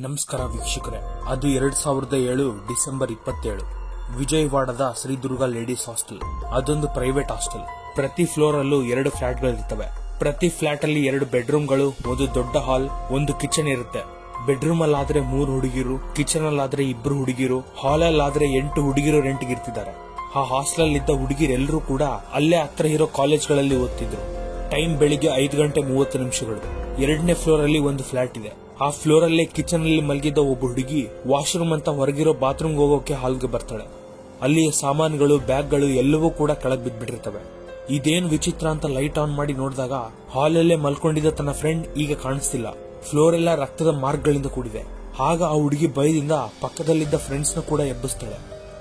ನಮಸ್ಕಾರ ವೀಕ್ಷಕರೇ, ಅದು 2007 ಡಿಸೆಂಬರ್ 27 ವಿಜಯವಾಡದ ಶ್ರೀದುರ್ಗ ಲೇಡೀಸ್ ಹಾಸ್ಟೆಲ್. ಅದೊಂದು ಪ್ರೈವೇಟ್ ಹಾಸ್ಟೆಲ್. ಪ್ರತಿ ಫ್ಲೋರ್ ಅಲ್ಲೂ 2 ಫ್ಲಾಟ್ಗಳಿರ್ತವೆ. ಪ್ರತಿ ಫ್ಲಾಟ್ ಅಲ್ಲಿ 2 ಬೆಡ್ರೂಮ್ಗಳು, ಒಂದು ದೊಡ್ಡ ಹಾಲ್, ಒಂದು ಕಿಚನ್ ಇರುತ್ತೆ. ಬೆಡ್ರೂಮ್ ಅಲ್ಲಾದ್ರೆ 3 ಹುಡುಗಿರು, ಕಿಚನ್ ಅಲ್ಲಾದ್ರೆ 2 ಹುಡುಗಿರು, ಹಾಲ್ ಅಲ್ಲಾದ್ರೆ 8 ಹುಡುಗಿರು ರೆಂಟ್ಗೆ ಇರ್ತಿದ್ದಾರೆ. ಆ ಹಾಸ್ಟೆಲ್ ಇದ್ದ ಹುಡುಗಿರೆಲ್ಲರೂ ಕೂಡ ಅಲ್ಲೇ ಹತ್ರ ಇರೋ ಕಾಲೇಜ್ಗಳಲ್ಲಿ ಓದ್ತಿದ್ರು. ಟೈಮ್ ಬೆಳಿಗ್ಗೆ 5:30 2ನೇ ಫ್ಲೋರ್ ಅಲ್ಲಿ ಒಂದು ಫ್ಲಾಟ್ ಇದೆ. ಆ ಫ್ಲೋರ್ ಅಲ್ಲೇ ಕಿಚನ್ ಅಲ್ಲಿ ಮಲಗಿದ್ದ ಒಬ್ಬ ಹುಡುಗಿ ವಾಶ್ರೂಮ್ ಅಂತ ಹೊರಗಿರೋ ಬಾತ್ರೂಮ್ ಹೋಗೋಕೆ ಹಾಲ್ಗೆ ಬರ್ತಾಳೆ. ಅಲ್ಲಿಯ ಸಾಮಾನುಗಳು, ಬ್ಯಾಗ್ಗಳು ಎಲ್ಲವೂ ಕೂಡ ಕೆಳಗ್ ಬಿದ್ಬಿಟ್ಟಿರ್ತವೆ. ಇದೇನ್ ವಿಚಿತ್ರ ಅಂತ ಲೈಟ್ ಆನ್ ಮಾಡಿ ನೋಡಿದಾಗ ಹಾಲ್ ಅಲ್ಲೇ ಮಲ್ಕೊಂಡಿದ್ದ ತನ್ನ ಫ್ರೆಂಡ್ ಈಗ ಕಾಣಿಸ್ತಿಲ್ಲ. ಫ್ಲೋರ್ ಎಲ್ಲ ರಕ್ತದ ಮಾರ್ಕ್ಗಳಿಂದ ಕೂಡಿದೆ. ಆಗ ಆ ಹುಡುಗಿ ಭಯದಿಂದ ಪಕ್ಕದಲ್ಲಿದ್ದ ಫ್ರೆಂಡ್ಸ್ ನ ಕೂಡ ಎಬ್ಬಿಸ್ತಾಳೆ.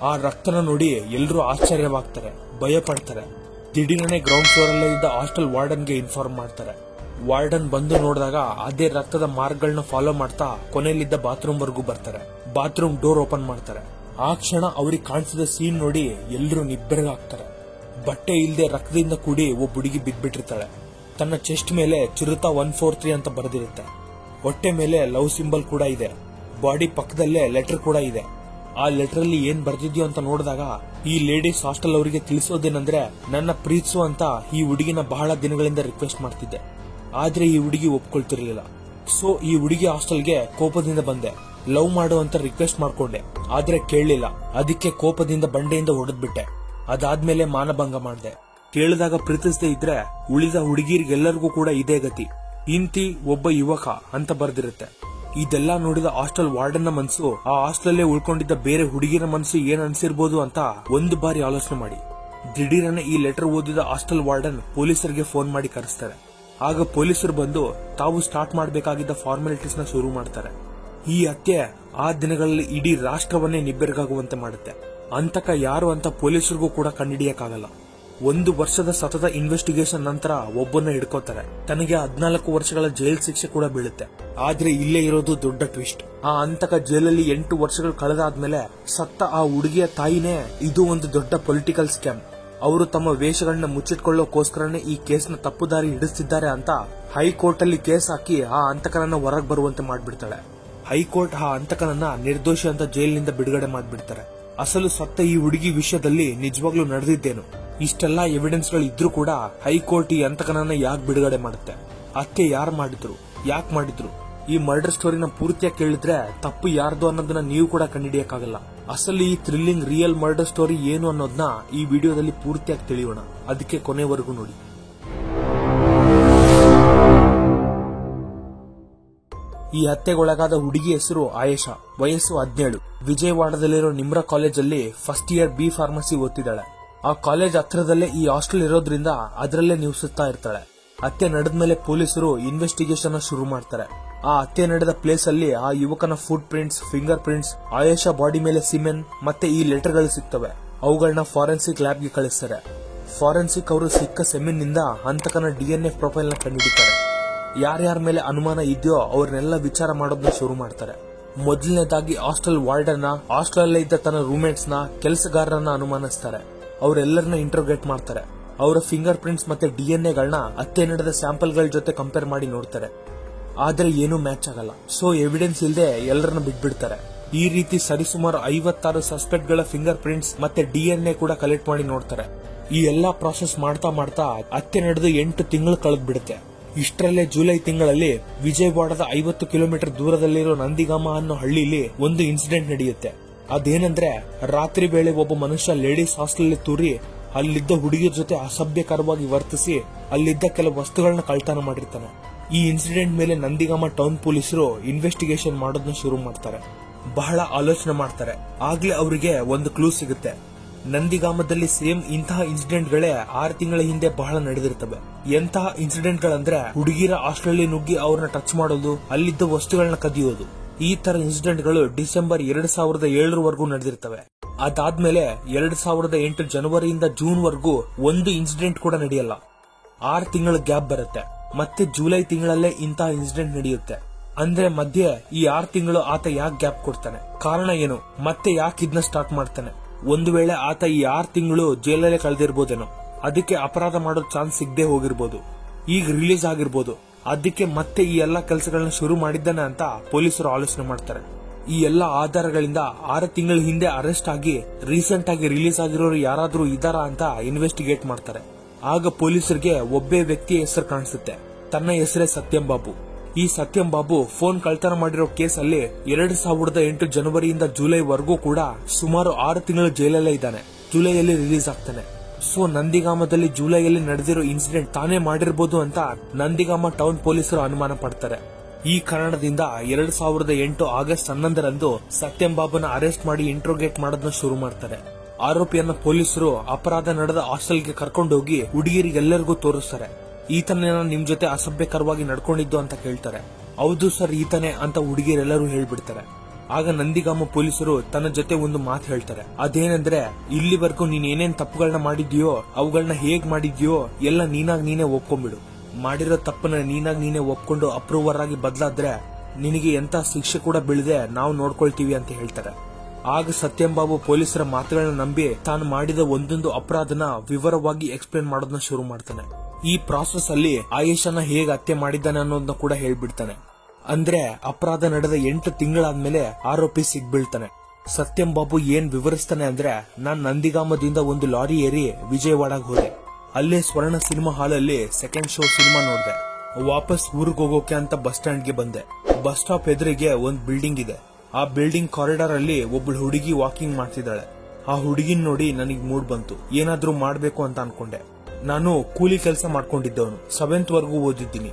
ಆ ರಕ್ತನ ನೋಡಿ ಎಲ್ಲರೂ ಆಶ್ಚರ್ಯವಾಗ್ತಾರೆ, ಭಯ ಪಡ್ತಾರೆ. ದಿಢೀರನೆ ಗ್ರೌಂಡ್ ಫ್ಲೋರ್ ಅಲ್ಲೇ ಇದ್ದ ಹಾಸ್ಟೆಲ್ ವಾರ್ಡನ್ಗೆ ಇನ್ಫಾರ್ಮ್ ಮಾಡ್ತಾರೆ. ವಾರ್ಡನ್ ಬಂದು ನೋಡಿದಾಗ ಅದೇ ರಕ್ತದ ಮಾರ್ಕ್ಗಳನ್ನ ಫಾಲೋ ಮಾಡ್ತಾ ಕೊನೆಯಲ್ಲಿದ್ದ ಬಾತ್ರೂಮ್ ವರ್ಗೂ ಬರ್ತಾರೆ. ಬಾತ್ರೂಮ್ ಡೋರ್ ಓಪನ್ ಮಾಡ್ತಾರೆ. ಆ ಕ್ಷಣ ಅವ್ರಿಗೆ ಕಾಣಿಸಿದ ಸೀನ್ ನೋಡಿ ಎಲ್ಲರೂ ನಿಬ್ಬೆರಗಾಗ್ತಾರೆ. ಬಟ್ಟೆ ಇಲ್ಲದೆ ರಕ್ತದಿಂದ ಕೂಡಿ ಒಬ್ಬ ಹುಡುಗಿ ಬಿದ್ಬಿಟ್ಟಿರ್ತಾಳೆ. ತನ್ನ ಚೆಸ್ಟ್ ಮೇಲೆ ಚಿರುತಾ 143 ಅಂತ ಬರೆದಿರುತ್ತೆ. ಹೊಟ್ಟೆ ಮೇಲೆ ಲವ್ ಸಿಂಬಲ್ ಕೂಡ ಇದೆ. ಬಾಡಿ ಪಕ್ಕದಲ್ಲೇ ಲೆಟರ್ ಕೂಡ ಇದೆ. ಆ ಲೆಟರ್ ಅಲ್ಲಿ ಏನ್ ಬರ್ದಿದ್ಯೋ ಅಂತ ನೋಡಿದಾಗ ಈ ಲೇಡೀಸ್ ಹಾಸ್ಟೆಲ್ ಅವರಿಗೆ ತಿಳಿಸೋದೇನಂದ್ರೆ, ನನ್ನ ಪ್ರೀತಿಸು ಅಂತ ಈ ಹುಡುಗಿನ ಬಹಳ ದಿನಗಳಿಂದ ರಿಕ್ವೆಸ್ಟ್ ಮಾಡ್ತಿದ್ದೆ, ಆದ್ರೆ ಈ ಹುಡುಗಿ ಒಪ್ಕೊಳ್ತಿರ್ಲಿಲ್ಲ. ಸೊ ಈ ಹುಡುಗಿ ಹಾಸ್ಟೆಲ್ಗೆ ಕೋಪದಿಂದ ಬಂದೆ. ಲವ್ ಮಾಡು ಅಂತ ರಿಕ್ವೆಸ್ಟ್ ಮಾಡ್ಕೊಂಡೆ, ಆದ್ರೆ ಕೇಳಲಿಲ್ಲ. ಅದಕ್ಕೆ ಕೋಪದಿಂದ ಬಂಡೆಯಿಂದ ಹೊಡೆದ್ಬಿಟ್ಟೆ. ಅದಾದ್ಮೇಲೆ ಮಾನಭಂಗ ಮಾಡಿದೆ. ಕೇಳಿದಾಗ ಪ್ರೀತಿಸದೆ ಇದ್ರೆ ಉಳಿದ ಹುಡುಗಿರಿಗೆಲ್ಲರಿಗೂ ಕೂಡ ಇದೇ ಗತಿ. ಇಂತಿ ಒಬ್ಬ ಯುವಕ ಅಂತ ಬರ್ದಿರುತ್ತೆ. ಇದೆಲ್ಲ ನೋಡಿದ ಹಾಸ್ಟೆಲ್ ವಾರ್ಡನ್ ನ ಮನಸ್ಸು ಆ ಹಾಸ್ಟೆಲ್ ಉಳ್ಕೊಂಡಿದ್ದ ಬೇರೆ ಹುಡುಗಿರ ಮನಸ್ಸು ಏನ್ ಅನ್ಸಿರ್ಬೋದು ಅಂತ ಒಂದು ಬಾರಿ ಆಲೋಚನೆ ಮಾಡಿ. ದಿಢೀರನೆ ಈ ಲೆಟರ್ ಓದಿದ ಹಾಸ್ಟೆಲ್ ವಾರ್ಡನ್ ಪೊಲೀಸರಿಗೆ ಫೋನ್ ಮಾಡಿ ಕರೆಸ್ತಾರೆ. ಆಗ ಪೊಲೀಸರು ಬಂದು ತಾವು ಸ್ಟಾರ್ಟ್ ಮಾಡಬೇಕಾಗಿದ್ದ ಫಾರ್ಮಾಲಿಟೀಸ್ ನ ಶುರು ಮಾಡ್ತಾರೆ. ಈ ಹತ್ಯೆ ಆ ದಿನಗಳಲ್ಲಿ ಇಡೀ ರಾಷ್ಟ್ರವನ್ನೇ ನಿಬ್ಬೆರಗಾಗುವಂತೆ ಮಾಡುತ್ತೆ. ಅಂತಕ ಯಾರು ಅಂತ ಪೊಲೀಸರಿಗೂ ಕೂಡ ಕಂಡುಹಿಡಿಯಕ್ಕಾಗಲ್ಲ. 1 ವರ್ಷದ ಸತತ ಇನ್ವೆಸ್ಟಿಗೇಷನ್ ನಂತರ ಒಬ್ಬನ್ನ ಹಿಡ್ಕೋತಾರೆ. ತನಗೆ 14 ವರ್ಷಗಳ ಜೈಲ್ ಶಿಕ್ಷೆ ಕೂಡ ಬೀಳುತ್ತೆ. ಆದ್ರೆ ಇಲ್ಲೇ ಇರೋದು ದೊಡ್ಡ ಟ್ವಿಸ್ಟ್. ಆ ಅಂತಕ ಜೈಲಲ್ಲಿ 8 ವರ್ಷಗಳು ಕಳೆದಾದ್ಮೇಲೆ ಸತ್ತ ಆ ಹುಡುಗಿಯ ತಾಯಿನೇ ಇದು ಒಂದು ದೊಡ್ಡ ಪೊಲಿಟಿಕಲ್ ಸ್ಕ್ಯಾಮ್, ಅವರು ತಮ್ಮ ವೇಷಗಳನ್ನ ಮುಚ್ಚಿಟ್ಕೊಳ್ಳೋಕೋಸ್ಕರನೇ ಈ ಕೇಸ್ನ ತಪ್ಪು ದಾರಿ ಹಿಡಿಸ್ತಿದ್ದಾರೆ ಅಂತ ಹೈಕೋರ್ಟ್ ಅಲ್ಲಿ ಕೇಸ್ ಹಾಕಿ ಆ ಅಂತಕನನ್ನ ಹೊರಗೆ ಬರುವಂತೆ ಮಾಡ್ಬಿಡ್ತಾಳೆ. ಹೈಕೋರ್ಟ್ ಆ ಅಂತಕನನ್ನ ನಿರ್ದೋಷಿ ಅಂತ ಜೈಲಿನಿಂದ ಬಿಡುಗಡೆ ಮಾಡ್ಬಿಡ್ತಾರೆ. ಅಸಲು ಸತ್ತ ಈ ಹುಡುಗಿ ವಿಷಯದಲ್ಲಿ ನಿಜವಾಗ್ಲೂ ನಡೆದಿದ್ದೇನು? ಇಷ್ಟೆಲ್ಲ ಎವಿಡೆನ್ಸ್ ಗಳು ಇದ್ರೂ ಕೂಡ ಹೈಕೋರ್ಟ್ ಈ ಅಂತಕನನ್ನ ಯಾಕೆ ಬಿಡುಗಡೆ ಮಾಡುತ್ತೆ? ಹತ್ಯೆ ಯಾರು ಮಾಡಿದ್ರು, ಯಾಕೆ ಮಾಡಿದ್ರು? ಈ ಮರ್ಡರ್ ಸ್ಟೋರಿನ ಪೂರ್ತಿಯಾಗಿ ಕೇಳಿದ್ರೆ ತಪ್ಪು ಯಾರ್ದು ಅನ್ನೋದನ್ನ ನೀವು ಕೂಡ ಕಂಡುಹಿಡಿಯಕ್ಕಾಗಲ್ಲ. ಅಸಲು ಈ ಥ್ರಿಲ್ಲಿಂಗ್ ರಿಯಲ್ ಮರ್ಡರ್ ಸ್ಟೋರಿ ಏನು ಅನ್ನೋದನ್ನ ಈ ವಿಡಿಯೋದಲ್ಲಿ ಪೂರ್ತಿಯಾಗಿ ತಿಳಿಯೋಣ. ಅದಕ್ಕೆ ಕೊನೆವರೆಗೂ ನೋಡಿ. ಈ ಹತ್ಯೆಗೊಳಗಾದ ಹುಡುಗಿ ಹೆಸರು ಆಯೇಷಾ, ವಯಸ್ಸು 17. ವಿಜಯವಾಡದಲ್ಲಿರೋ ನಿಮ್ರಾ ಕಾಲೇಜಲ್ಲಿ ಫಸ್ಟ್ ಇಯರ್ ಬಿ ಫಾರ್ಮಸಿ ಓದ್ತಿದ್ದಾಳೆ. ಆ ಕಾಲೇಜ್ ಹತ್ರದಲ್ಲೇ ಈ ಹಾಸ್ಟೆಲ್ ಇರೋದ್ರಿಂದ ಅದರಲ್ಲೇ ನಿವಸಿಸ್ತಾ ಇರ್ತಾಳೆ. ಹತ್ಯೆ ನಡೆದ್ಮೇಲೆ ಪೊಲೀಸರು ಇನ್ವೆಸ್ಟಿಗೇಷನ್ ಶುರು ಮಾಡ್ತಾರೆ. ಆ ಹತ್ಯೆ ನಡೆದ ಪ್ಲೇಸ್ ಅಲ್ಲಿ ಆ ಯುವಕನ foot prints, finger prints, Ayesha body ಮೇಲೆ ಸಿಮೆನ್ ಮತ್ತೆ ಈ ಲೆಟರ್ ಗಳು ಸಿಗ್ತವೆ. ಅವುಗಳನ್ನ ಫಾರೆನ್ಸಿಕ್ ಲ್ಯಾಬ್ಗೆ ಕಳಿಸ್ತಾರೆ. ಫಾರೆನ್ಸಿಕ್ ಅವರು ಸಿಕ್ಕ ಸೆಮಿನ್ ನಿಂದ ಹಂತಕನ DNA ಪ್ರೊಫೈಲ್ ನ ಕಂಡುಹಿಡಿತಾರೆ. ಯಾರ್ಯಾರ ಮೇಲೆ ಅನುಮಾನ ಇದೆಯೋ ಅವ್ರನ್ನೆಲ್ಲ ವಿಚಾರ ಮಾಡೋದನ್ನ ಶುರು ಮಾಡ್ತಾರೆ. ಮೊದಲನೇದಾಗಿ ಹಾಸ್ಟೆಲ್ ವಾರ್ಡನ್, ಹಾಸ್ಟೆಲ್ ಅಲ್ಲೇ ಇದ್ದ ತನ್ನ ರೂಮ್ಮೇಟ್ಸ್ ನ, ಕೆಲಸಗಾರರನ್ನ ಅನುಮಾನಿಸ್ತಾರೆ. ಅವರೆಲ್ಲರನ್ನ ಇಂಟ್ರೋಗೇಟ್ ಮಾಡ್ತಾರೆ. ಅವರ ಫಿಂಗರ್ ಪ್ರಿಂಟ್ಸ್ ಮತ್ತೆ DNA ಹತ್ಯೆ ನಡೆದ ಸ್ಯಾಂಪಲ್ ಗಳ ಜೊತೆ ಕಂಪೇರ್ ಮಾಡಿ ನೋಡ್ತಾರೆ. ಆದ್ರೆ ಏನೂ ಮ್ಯಾಚ್ ಆಗಲ್ಲ. ಸೊ ಎವಿಡೆನ್ಸ್ ಇಲ್ಲದೆ ಎಲ್ಲರನ್ನ ಬಿಟ್ಬಿಡ್ತಾರೆ. ಈ ರೀತಿ ಸರಿಸುಮಾರು 56 ಸಸ್ಪೆಕ್ಟ್ ಗಳ ಫಿಂಗರ್ ಪ್ರಿಂಟ್ಸ್ ಮತ್ತೆ DNA ಕೂಡ ಕಲೆಕ್ಟ್ ಮಾಡಿ ನೋಡ್ತಾರೆ. ಈ ಎಲ್ಲಾ ಪ್ರಾಸೆಸ್ ಮಾಡ್ತಾ ಮಾಡ್ತಾ ಹತ್ಯೆ ನಡೆದು 8 ತಿಂಗಳು ಕಳೆದ್ ಬಿಡುತ್ತೆ. ಇಷ್ಟರಲ್ಲೇ ಜುಲೈ ತಿಂಗಳಲ್ಲಿ ವಿಜಯವಾಡದ 50 ಕಿಲೋಮೀಟರ್ ದೂರದಲ್ಲಿರೋ ನಂದಿಗಾಮ ಅನ್ನೋ ಹಳ್ಳಿಲಿ ಒಂದು ಇನ್ಸಿಡೆಂಟ್ ನಡೆಯುತ್ತೆ. ಅದೇನಂದ್ರೆ, ರಾತ್ರಿ ವೇಳೆ ಒಬ್ಬ ಮನುಷ್ಯ ಲೇಡೀಸ್ ಹಾಸ್ಟೆಲ್ ತೂರಿ ಅಲ್ಲಿದ್ದ ಹುಡುಗಿಯ ಜೊತೆ ಅಸಭ್ಯಕರವಾಗಿ ವರ್ತಿಸಿ ಅಲ್ಲಿದ್ದ ಕೆಲವು ವಸ್ತುಗಳನ್ನ ಕಳ್ತನ ಮಾಡಿರ್ತಾನೆ. ಈ ಇನ್ಸಿಡೆಂಟ್ ಮೇಲೆ ನಂದಿಗಾಮ ಟೌನ್ ಪೊಲೀಸರು ಇನ್ವೆಸ್ಟಿಗೇಷನ್ ಮಾಡೋದನ್ನ ಶುರು ಮಾಡ್ತಾರೆ. ಬಹಳ ಆಲೋಚನೆ ಮಾಡ್ತಾರೆ. ಆಗ್ಲೇ ಅವರಿಗೆ ಒಂದು ಕ್ಲೂ ಸಿಗುತ್ತೆ. ನಂದಿಗಾಮದಲ್ಲಿ ಸೇಮ್ ಇಂತಹ ಇನ್ಸಿಡೆಂಟ್ ಗಳೇ 6 ತಿಂಗಳ ಹಿಂದೆ ಬಹಳ ನಡೆದಿರ್ತವೆ. ಎಂತಹ ಇನ್ಸಿಡೆಂಟ್ ಗಳಂದ್ರೆ, ಹುಡುಗಿರ ಹಾಸ್ಟೆಲ್ ನುಗ್ಗಿ ಅವ್ರನ್ನ ಟಚ್ ಮಾಡೋದು, ಅಲ್ಲಿದ್ದ ವಸ್ತುಗಳನ್ನ ಕದಿಯೋದು. ಈ ತರ ಇನ್ಸಿಡೆಂಟ್ ಗಳು ಡಿಸೆಂಬರ್ 2007 ನಡೆದಿರ್ತವೆ. ಅದಾದ್ಮೇಲೆ 2008 ಜನವರಿಯಿಂದ ಜೂನ್ ವರೆಗೂ ಒಂದು ಇನ್ಸಿಡೆಂಟ್ ಕೂಡ ನಡೆಯಲ್ಲ. 6 ತಿಂಗಳ ಗ್ಯಾಪ್ ಬರುತ್ತೆ. ಮತ್ತೆ ಜುಲೈ ತಿಂಗಳಲ್ಲೇ ಇಂತಹ ಇನ್ಸಿಡೆಂಟ್ ನಡೆಯುತ್ತೆ. ಅಂದ್ರೆ ಮಧ್ಯೆ ಈ 6 ತಿಂಗಳು ಆತ ಯಾಕೆ ಗ್ಯಾಪ್ ಕೊಡ್ತಾನೆ? ಕಾರಣ ಏನು? ಮತ್ತೆ ಯಾಕೆ ಇದನ್ನ ಸ್ಟಾರ್ಟ್ ಮಾಡ್ತಾನೆ? ಒಂದು ವೇಳೆ ಆತ ಈ 6 ತಿಂಗಳು ಜೈಲಲ್ಲೇ ಕಳೆದಿರ್ಬೋದೇನೋ, ಅದಕ್ಕೆ ಅಪರಾಧ ಮಾಡೋ ಚಾನ್ಸ್ ಸಿಗದೆ ಹೋಗಿರ್ಬೋದು. ಈಗ ರಿಲೀಸ್ ಆಗಿರ್ಬೋದು. ಅದಕ್ಕೆ ಮತ್ತೆ ಈ ಎಲ್ಲಾ ಕೆಲಸಗಳನ್ನ ಶುರು ಮಾಡಿದ್ದಾನೆ ಅಂತ ಪೊಲೀಸರು ಆಲೋಚನೆ ಮಾಡ್ತಾರೆ. ಈ ಎಲ್ಲಾ ಆಧಾರಗಳಿಂದ 6 ತಿಂಗಳ ಹಿಂದೆ ಅರೆಸ್ಟ್ ಆಗಿ ರೀಸೆಂಟ್ ಆಗಿ ರಿಲೀಸ್ ಆಗಿರೋರು ಯಾರಾದ್ರೂ ಇದಾರಾ ಅಂತ ಇನ್ವೆಸ್ಟಿಗೇಟ್ ಮಾಡ್ತಾರೆ. ಆಗ ಪೊಲೀಸರಿಗೆ ಒಬ್ಬೇ ವ್ಯಕ್ತಿಯ ಹೆಸರು ಕಾಣಿಸುತ್ತೆ. ತನ್ನ ಹೆಸರೇ ಸತ್ಯಂ ಬಾಬು. ಈ ಸತ್ಯಂ ಬಾಬು ಫೋನ್ ಕಳ್ತನ ಮಾಡಿರೋ ಕೇಸಲ್ಲಿ 2008 ಜನವರಿಯಿಂದ ಜುಲೈವರೆಗೂ ಕೂಡ ಸುಮಾರು 6 ತಿಂಗಳು ಜೈಲಲ್ಲೇ ಇದ್ದಾನೆ. ಜುಲೈಯಲ್ಲಿ ರಿಲೀಸ್ ಆಗ್ತಾನೆ. ಸೊ ನಂದಿಗಾಮದಲ್ಲಿ ಜುಲೈಯಲ್ಲಿ ನಡೆದಿರೋ ಇನ್ಸಿಡೆಂಟ್ ತಾನೇ ಮಾಡಿರಬಹುದು ಅಂತ ನಂದಿಗಾಮ ಟೌನ್ ಪೊಲೀಸರು ಅನುಮಾನ ಪಡ್ತಾರೆ. ಈ ಕಾರಣದಿಂದ 2008 ಆಗಸ್ಟ್ 11ರಂದು ಸತ್ಯಂ ಬಾಬುನ ಅರೆಸ್ಟ್ ಮಾಡಿ ಇಂಟ್ರೋಗೇಟ್ ಮಾಡೋದನ್ನ ಶುರು ಮಾಡ್ತಾರೆ. ಆರೋಪಿಯನ್ನ ಪೊಲೀಸರು ಅಪರಾಧ ನಡೆದ ಹಾಸ್ಟೆಲ್ಗೆ ಕರ್ಕೊಂಡೋಗಿ ಹುಡುಗಿರಿಗೆಲ್ಲರಿಗೂ ತೋರಿಸ್ತಾರೆ. ಈತನೇನ ನಿಮ್ ಜೊತೆ ಅಸಭ್ಯಕರವಾಗಿ ನಡ್ಕೊಂಡಿದ್ದು ಅಂತ ಕೇಳ್ತಾರೆ. ಹೌದು ಸರ್ ಈತನೇ ಅಂತ ಹುಡುಗಿರೆಲ್ಲರೂ ಹೇಳ್ಬಿಡ್ತಾರೆ. ಆಗ ನಂದಿಗಾಮ ಪೊಲೀಸರು ತನ್ನ ಜೊತೆ ಒಂದು ಮಾತು ಹೇಳ್ತಾರೆ. ಅದೇನೆಂದ್ರೆ, ಇಲ್ಲಿವರೆಗೂ ನೀನ್ ಏನೇನ್ ತಪ್ಪುಗಳನ್ನ ಮಾಡಿದ್ಯೋ ಅವುಗಳನ್ನ ಹೇಗ್ ಮಾಡಿದ್ಯೋ ಎಲ್ಲ ನೀನಾಗ್ ನೀನೇ ಒಪ್ಕೊಂಡ್ಬಿಡು. ಮಾಡಿರೋ ತಪ್ಪನ್ನ ನೀನಾಗ್ ನೀನೇ ಒಪ್ಕೊಂಡು ಅಪ್ರೂವರ್ ಆಗಿ ಬದಲಾದ್ರೆ ನಿನಗೆ ಎಂತ ಶಿಕ್ಷೆ ಕೂಡ ಬೀಳದೆ ನಾವು ನೋಡ್ಕೊಳ್ತೀವಿ ಅಂತ ಹೇಳ್ತಾರೆ. ಆಗ ಸತ್ಯಂ ಬಾಬು ಪೊಲೀಸರ ಮಾತುಗಳನ್ನ ನಂಬಿ ತಾನು ಮಾಡಿದ ಒಂದೊಂದು ಅಪರಾಧನ ವಿವರವಾಗಿ ಎಕ್ಸ್ಪ್ಲೇನ್ ಮಾಡೋದನ್ನ ಶುರು ಮಾಡ್ತಾನೆ. ಈ ಪ್ರಾಸೆಸ್ ಅಲ್ಲಿ ಆಯೇಷಾನ ಹೇಗ್ ಹತ್ಯೆ ಮಾಡಿದ್ದಾನೆ ಅನ್ನೋದನ್ನ ಕೂಡ ಹೇಳ್ಬಿಡ್ತಾನೆ. ಅಂದ್ರೆ ಅಪರಾಧ ನಡೆದ 8 ತಿಂಗಳಾದ್ಮೇಲೆ ಆರೋಪಿ ಸಿಗ್ಬೀಳ್ತಾನೆ. ಸತ್ಯಂ ಬಾಬು ಏನ್ ವಿವರಿಸ್ತಾನೆ ಅಂದ್ರೆ, ನಾನ್ ನಂದಿಗಾಮದಿಂದ ಒಂದು ಲಾರಿ ಏರಿ ವಿಜಯವಾಡಾಗ ಹೋದೆ. ಅಲ್ಲೇ ಸ್ವರ್ಣ ಸಿನಿಮಾ ಹಾಲ್ ಅಲ್ಲಿ ಸೆಕೆಂಡ್ ಶೋ ಸಿನಿಮಾ ನೋಡಿದೆ. ವಾಪಸ್ ಊರಿಗೆ ಹೋಗೋಕೆ ಅಂತ ಬಸ್ ಸ್ಟ್ಯಾಂಡ್ ಗೆ ಬಂದೆ. ಬಸ್ ಸ್ಟಾಪ್ ಎದುರಿಗೆ ಒಂದ್ ಬಿಲ್ಡಿಂಗ್ ಇದೆ. ಆ ಬಿಲ್ಡಿಂಗ್ ಕಾರಿಡಾರ್ ಅಲ್ಲಿ ಒಬ್ಬಳು ಹುಡುಗಿ ವಾಕಿಂಗ್ ಮಾಡ್ತಿದ್ದಾಳೆ. ಆ ಹುಡುಗಿನ್ ನೋಡಿ ನನಗ್ ಮೂಡ್ ಬಂತು, ಏನಾದ್ರೂ ಮಾಡ್ಬೇಕು ಅಂತ ಅನ್ಕೊಂಡೆ. ನಾನು ಕೂಲಿ ಕೆಲಸ ಮಾಡ್ಕೊಂಡಿದ್ದವನು, 7th ವರೆಗೂ ಓದಿದ್ದೀನಿ.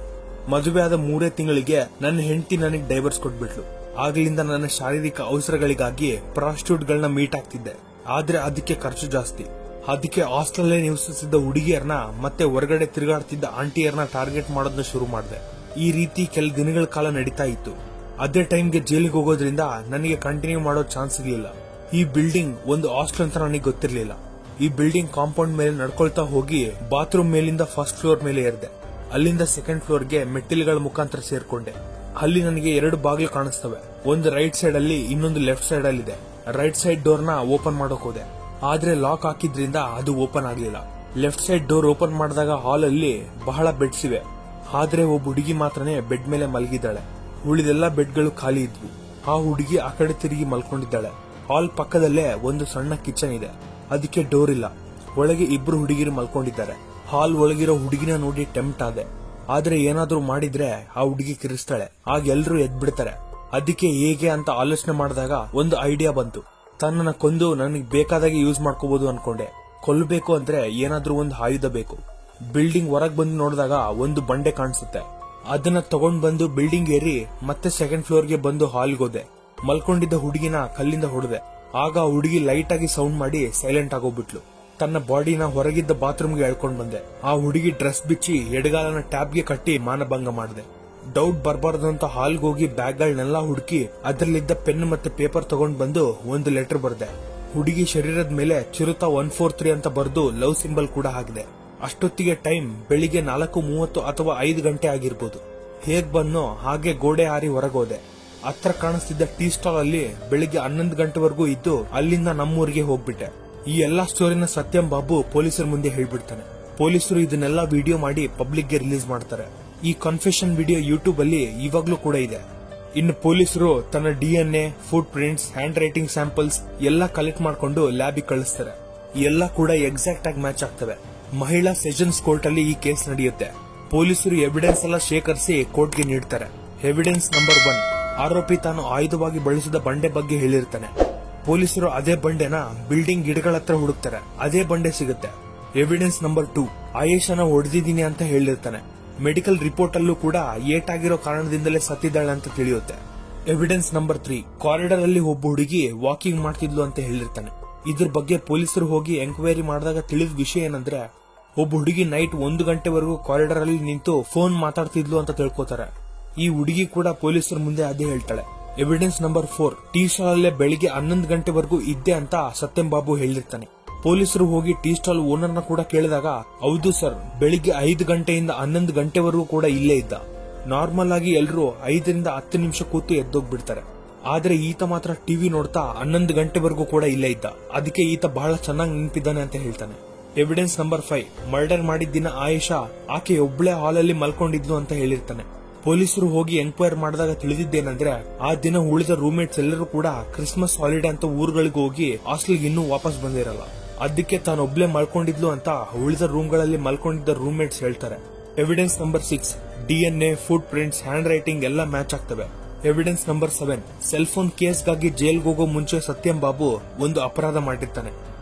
ಮದುವೆ ಆದ 3 ತಿಂಗಳಿಗೆ ನನ್ನ ಹೆಂಡತಿ ನನಗೆ ಡೈವರ್ಸ್ ಕೊಟ್ಬಿಟ್ಲು. ಆಗ್ಲಿಂದ ನನ್ನ ಶಾರೀರಿಕ ಅವಸರಗಳಿಗಾಗಿ ಪ್ರಾಸ್ಟಿಟ್ಯೂಟ್ ಗಳನ್ನ ಮೀಟ್ ಆಗ್ತಿದ್ದೆ. ಆದ್ರೆ ಅದಕ್ಕೆ ಖರ್ಚು ಜಾಸ್ತಿ. ಅದಕ್ಕೆ ಹಾಸ್ಟೆಲ್ ನಿವಸಿಸಿದ್ದ ಹುಡುಗಿಯರ್ನ ಮತ್ತೆ ಹೊರಗಡೆ ತಿರುಗಾಡ್ತಿದ್ದ ಆಂಟಿಯರ್ನ ಟಾರ್ಗೆಟ್ ಮಾಡೋದನ್ನ ಶುರು ಮಾಡಿದೆ. ಈ ರೀತಿ ಕೆಲ ದಿನಗಳ ಕಾಲ ನಡೀತಾ ಇತ್ತು. ಅದೇ ಟೈಮ್ಗೆ ಜೈಲಿಗೆ ಹೋಗೋದ್ರಿಂದ ನನಗೆ ಕಂಟಿನ್ಯೂ ಮಾಡೋ ಚಾನ್ಸ್ ಸಿಗಲಿಲ್ಲ. ಈ ಬಿಲ್ಡಿಂಗ್ ಒಂದು ಹಾಸ್ಟೆಲ್ ಅಂತ ನನಗೆ ಗೊತ್ತಿರಲಿಲ್ಲ. ಈ ಬಿಲ್ಡಿಂಗ್ ಕಾಂಪೌಂಡ್ ಮೇಲೆ ನಡ್ಕೊಳ್ತಾ ಹೋಗಿ ಬಾತ್ರೂಮ್ ಮೇಲಿಂದ ಫಸ್ಟ್ ಫ್ಲೋರ್ ಮೇಲೆ ಏರಿದೆ. ಅಲ್ಲಿಂದ ಸೆಕೆಂಡ್ ಫ್ಲೋರ್ಗೆ ಮೆಟ್ಟಿಲುಗಳ ಮುಖಾಂತರ ಸೇರ್ಕೊಂಡೆ. ಅಲ್ಲಿ ನನಗೆ 2 ಬಾಗಿಲು ಕಾಣಿಸ್ತವೆ. ಒಂದು ರೈಟ್ ಸೈಡ್ ಅಲ್ಲಿ, ಇನ್ನೊಂದು ಲೆಫ್ಟ್ ಸೈಡ್ ಅಲ್ಲಿ ಇದೆ. ರೈಟ್ ಸೈಡ್ ಡೋರ್ ನ ಓಪನ್ ಮಾಡೋಕ್ ಹೋದೆ, ಆದ್ರೆ ಲಾಕ್ ಹಾಕಿದ್ರಿಂದ ಅದು ಓಪನ್ ಆಗ್ಲಿಲ್ಲ. ಲೆಫ್ಟ್ ಸೈಡ್ ಡೋರ್ ಓಪನ್ ಮಾಡಿದಾಗ ಹಾಲ್ ಅಲ್ಲಿ ಬಹಳ ಬೆಡ್ಸ್ ಇವೆ. ಆದ್ರೆ ಒಬ್ಬ ಹುಡುಗಿ ಮಾತ್ರನೇ ಬೆಡ್ ಮೇಲೆ ಮಲಗಿದ್ದಾಳೆ. ಉಳಿದೆಲ್ಲ ಬೆಡ್ಗಳು ಖಾಲಿ ಇದ್ವು. ಆ ಹುಡುಗಿ ಆ ಕಡೆ ತಿರುಗಿ ಮಲ್ಕೊಂಡಿದ್ದಾಳೆ. ಹಾಲ್ ಪಕ್ಕದಲ್ಲೇ ಒಂದು ಸಣ್ಣ ಕಿಚನ್ ಇದೆ. ಅದಕ್ಕೆ ಡೋರ್ ಇಲ್ಲ. ಒಳಗೆ 2 ಹುಡುಗಿರು ಮಲ್ಕೊಂಡಿದ್ದಾರೆ. ಹಾಲ್ ಒಳಗಿರೋ ಹುಡುಗಿನ ನೋಡಿ ಟೆಂಪ್ಟ್ ಆದೆ. ಆದ್ರೆ ಏನಾದ್ರೂ ಮಾಡಿದ್ರೆ ಆ ಹುಡುಗಿ ಕಿರಿಸ್ತಾಳೆ, ಆಗ ಎಲ್ರು ಎದ್ಬಿಡ್ತಾರೆ. ಅದಕ್ಕೆ ಹೇಗೆ ಅಂತ ಆಲೋಚನೆ ಮಾಡಿದಾಗ ಒಂದು ಐಡಿಯಾ ಬಂತು. ತನ್ನನ್ನ ಕೊಂದು ನನಗೆ ಬೇಕಾದಾಗೆ ಯೂಸ್ ಮಾಡ್ಕೋಬಹುದು ಅನ್ಕೊಂಡೆ. ಕೊಲ್ಲಬೇಕು ಅಂದ್ರೆ ಏನಾದ್ರೂ ಒಂದು ಆಯುಧ ಬೇಕು. ಬಿಲ್ಡಿಂಗ್ ಹೊರಗ್ ಬಂದು ನೋಡಿದಾಗ ಒಂದು ಬಂಡೆ ಕಾಣಿಸುತ್ತೆ. ಅದನ್ನ ತಗೊಂಡ್ ಬಂದು ಬಿಲ್ಡಿಂಗ್ ಏರಿ ಮತ್ತೆ ಸೆಕೆಂಡ್ ಫ್ಲೋರ್ಗೆ ಬಂದು ಹಾಲ್ಗೆ ಹೋದೆ. ಮಲ್ಕೊಂಡಿದ್ದ ಹುಡುಗಿನ ಕಲ್ಲಿಂದ ಹೊಡೆದೆ. ಆಗ ಆ ಹುಡುಗಿ ಲೈಟ್ ಆಗಿ ಸೌಂಡ್ ಮಾಡಿ ಸೈಲೆಂಟ್ ಆಗೋಗ್ಬಿಟ್ಲು. ತನ್ನ ಬಾಡಿನ ಹೊರಗಿದ್ದ ಬಾತ್ರೂಮ್ಗೆ ಎಳ್ಕೊಂಡ್ ಬಂದೆ. ಆ ಹುಡುಗಿ ಡ್ರೆಸ್ ಬಿಚ್ಚಿ ಎಡಗಾಲನ ಟ್ಯಾಬ್ಗೆ ಕಟ್ಟಿ ಮಾನಭಂಗ ಮಾಡಿದೆ. ಡೌಟ್ ಬರಬಾರ್ದು ಅಂತ ಹಾಲ್ಗೆ ಹೋಗಿ ಬ್ಯಾಗ್ಗಳನ್ನೆಲ್ಲ ಹುಡುಕಿ ಅದರಲ್ಲಿದ್ದ ಪೆನ್ ಮತ್ತೆ ಪೇಪರ್ ತಗೊಂಡ್ ಬಂದು ಒಂದು ಲೆಟರ್ ಬರ್ದೆ. ಹುಡುಗಿ ಶರೀರದ ಮೇಲೆ ಚಿರುತ 143 ಅಂತ ಬರೆದು ಲವ್ ಸಿಂಬಲ್ ಕೂಡ ಹಾಕಿದೆ. ಅಷ್ಟೊತ್ತಿಗೆ ಟೈಮ್ ಬೆಳಿಗ್ಗೆ 4:30 ಅಥವಾ 5 ಗಂಟೆ ಆಗಿರ್ಬೋದು. ಹೇಗ್ ಬಂದೋ ಹಾಗೆ ಗೋಡೆ ಹಾರಿ ಹೊರಗೋದೆ. ಹತ್ರ ಕಾಣಿಸ್ತಿದ್ದ ಟೀ ಸ್ಟಾಲ್ ಅಲ್ಲಿ ಬೆಳಿಗ್ಗೆ 11 ಗಂಟೆವರೆಗೂ ಇದ್ದು ಅಲ್ಲಿಂದ ನಮ್ಮೂರಿಗೆ ಹೋಗ್ಬಿಟ್ಟೆ. ಈ ಎಲ್ಲಾ ಸ್ಟೋರಿನ ಸತ್ಯಂ ಬಾಬು ಪೊಲೀಸರ ಮುಂದೆ ಹೇಳ್ಬಿಡ್ತಾನೆ. ಪೊಲೀಸರು ಇದನ್ನೆಲ್ಲ ವಿಡಿಯೋ ಮಾಡಿ ಪಬ್ಲಿಕ್ ಗೆ ರಿಲೀಸ್ ಮಾಡ್ತಾರೆ. ಈ ಕನ್ಫೆಷನ್ ವಿಡಿಯೋ ಯೂಟ್ಯೂಬ್ ಅಲ್ಲಿ ಇವಾಗ್ಲೂ ಕೂಡ ಇದೆ. ಇನ್ನು ಪೊಲೀಸರು ತನ್ನ DNA, foot prints, hand writing samples ಎಲ್ಲ ಕಲೆಕ್ಟ್ ಮಾಡ್ಕೊಂಡು ಲ್ಯಾಬಿಗೆ ಕಳಿಸ್ತಾರೆ. ಎಲ್ಲ ಕೂಡ ಎಕ್ಸಾಕ್ಟ್ ಆಗಿ ಮ್ಯಾಚ್ ಆಗ್ತವೆ. ಮಹಿಳಾ ಸೆಷನ್ಸ್ ಕೋರ್ಟ್ ಅಲ್ಲಿ ಈ ಕೇಸ್ ನಡೆಯುತ್ತೆ. ಪೊಲೀಸರು ಎವಿಡೆನ್ಸ್ ಎಲ್ಲ ಶೇಖರಿಸಿ ಕೋರ್ಟ್ಗೆ ನೀಡ್ತಾರೆ. ಎವಿಡೆನ್ಸ್ ನಂಬರ್ 1, ಆರೋಪಿ ತಾನು ಆಯುಧವಾಗಿ ಬಳಸಿದ ಬಂಡೆ ಬಗ್ಗೆ ಹೇಳಿರ್ತಾನೆ. ಪೊಲೀಸರು ಅದೇ ಬಂಡೆನ ಬಿಲ್ಡಿಂಗ್ ಗಿಡಗಳ ಹತ್ರ ಹುಡುಕ್ತಾರೆ. ಅದೇ ಬಂಡೆ ಸಿಗುತ್ತೆ. ಎವಿಡೆನ್ಸ್ ನಂಬರ್ 2, ಆಯೇಷಾನ ಹೊಡೆದಿದ್ದೀನಿ ಅಂತ ಹೇಳಿರ್ತಾನೆ. ಮೆಡಿಕಲ್ ರಿಪೋರ್ಟ್ ಅಲ್ಲೂ ಕೂಡ ಏಟಾಗಿರೋ ಕಾರಣದಿಂದಲೇ ಸತ್ತಿದ್ದಾಳೆ ಅಂತ ತಿಳಿಯುತ್ತೆ. ಎವಿಡೆನ್ಸ್ ನಂಬರ್ 3, ಕಾರಿಡಾರ್ ಅಲ್ಲಿ ಒಬ್ಬ ಹುಡುಗಿ ವಾಕಿಂಗ್ ಮಾಡ್ತಿದ್ಲು ಅಂತ ಹೇಳಿರ್ತಾನೆ. ಇದ್ರ ಬಗ್ಗೆ ಪೊಲೀಸರು ಹೋಗಿ ಎಂಕ್ವೈರಿ ಮಾಡಿದಾಗ ತಿಳಿದ ವಿಷಯ ಏನಂದ್ರೆ, ಒಬ್ಬ ಹುಡುಗಿ ನೈಟ್ 1 ಗಂಟೆವರೆಗೂ ಕಾರಿಡಾರ್ ಅಲ್ಲಿ ನಿಂತು ಫೋನ್ ಮಾತಾಡ್ತಿದ್ಲು ಅಂತ ತಿಳ್ಕೊತಾರೆ. ಈ ಹುಡುಗಿ ಕೂಡ ಪೊಲೀಸರ ಮುಂದೆ ಅದೇ ಹೇಳ್ತಾಳೆ. ಎವಿಡೆನ್ಸ್ ನಂಬರ್ 4, ಟೀ ಸ್ಟಾಲ್ ಅಲ್ಲೇ ಬೆಳಿಗ್ಗೆ 11 ಗಂಟೆವರೆಗೂ ಇದ್ದೆ ಅಂತ ಸತ್ಯಂ ಬಾಬು ಹೇಳಿರ್ತಾನೆ. ಪೊಲೀಸರು ಹೋಗಿ ಟೀ ಸ್ಟಾಲ್ ಓನರ್ನ ಕೂಡ ಕೇಳಿದಾಗ, ಹೌದು ಸರ್, ಬೆಳಿಗ್ಗೆ 5 ಗಂಟೆಯಿಂದ 11 ಗಂಟೆವರೆಗೂ ಕೂಡ ಇಲ್ಲೇ ಇದ್ದ. ನಾರ್ಮಲ್ ಆಗಿ ಎಲ್ರು 5 ರಿಂದ 10 ನಿಮಿಷ ಕೂತು ಎದ್ದೋಗ್ಬಿಡ್ತಾರೆ. ಆದ್ರೆ ಈತ ಮಾತ್ರ ಟಿವಿ ನೋಡ್ತಾ 11 ಗಂಟೆವರೆಗೂ ಕೂಡ ಇಲ್ಲೇ ಇದ್ದ. ಅದಕ್ಕೆ ಈತ ಬಹಳ ಚೆನ್ನಾಗಿ ನೆನಪಿದ್ದಾನೆ ಅಂತ ಹೇಳ್ತಾನೆ. ಎವಿಡೆನ್ಸ್ ನಂಬರ್ 5, ಮರ್ಡರ್ ಮಾಡಿದ ದಿನ ಆಯೇಷಾ ಆಕೆ ಒಬ್ಳೆ ಹಾಲಲ್ಲಿ ಮಲ್ಕೊಂಡಿದ್ಲು ಅಂತ ಹೇಳಿರ್ತಾನೆ. ಪೊಲೀಸರು ಹೋಗಿ ಎನ್ಕ್ವೈರ್ ಮಾಡಿದಾಗ ತಿಳಿದಿದ್ದೇನೆಂದ್ರೆ ಆ ದಿನ ಉಳಿದ ರೂಮ್ಮೇಟ್ಸ್ ಎಲ್ಲರೂ ಕೂಡ ಕ್ರಿಸ್ಮಸ್ ಹಾಲಿಡೇ ಅಂತ ಊರುಗಳಿಗೆ ಹೋಗಿ ಹಾಸ್ಟೆಲ್ಗೆ ಇನ್ನೂ ವಾಪಸ್ ಬಂದಿರಲ್ಲ. ಅದಕ್ಕೆ ತಾನೊಬ್ಳೆ ಮಲ್ಕೊಂಡಿದ್ಲು ಅಂತ ಉಳಿದ ರೂಮ್ಗಳಲ್ಲಿ ಮಲ್ಕೊಂಡಿದ್ದ ರೂಮ್ಮೇಟ್ಸ್ ಹೇಳ್ತಾರೆ. Evidence number 6, DNA, foot prints, hand writing ಎಲ್ಲ ಮ್ಯಾಚ್ ಆಗ್ತವೆ. ಎವಿಡೆನ್ಸ್ ನಂಬರ್ 7, ಸೆಲ್ ಫೋನ್ ಕೇಸ್ಗಾಗಿ ಜೈಲ್ಗೆ ಹೋಗೋ ಮುಂಚೆ ಸತ್ಯಂ ಬಾಬು ಒಂದು ಅಪರಾಧ ಮಾಡಿರ್ತಾನೆ.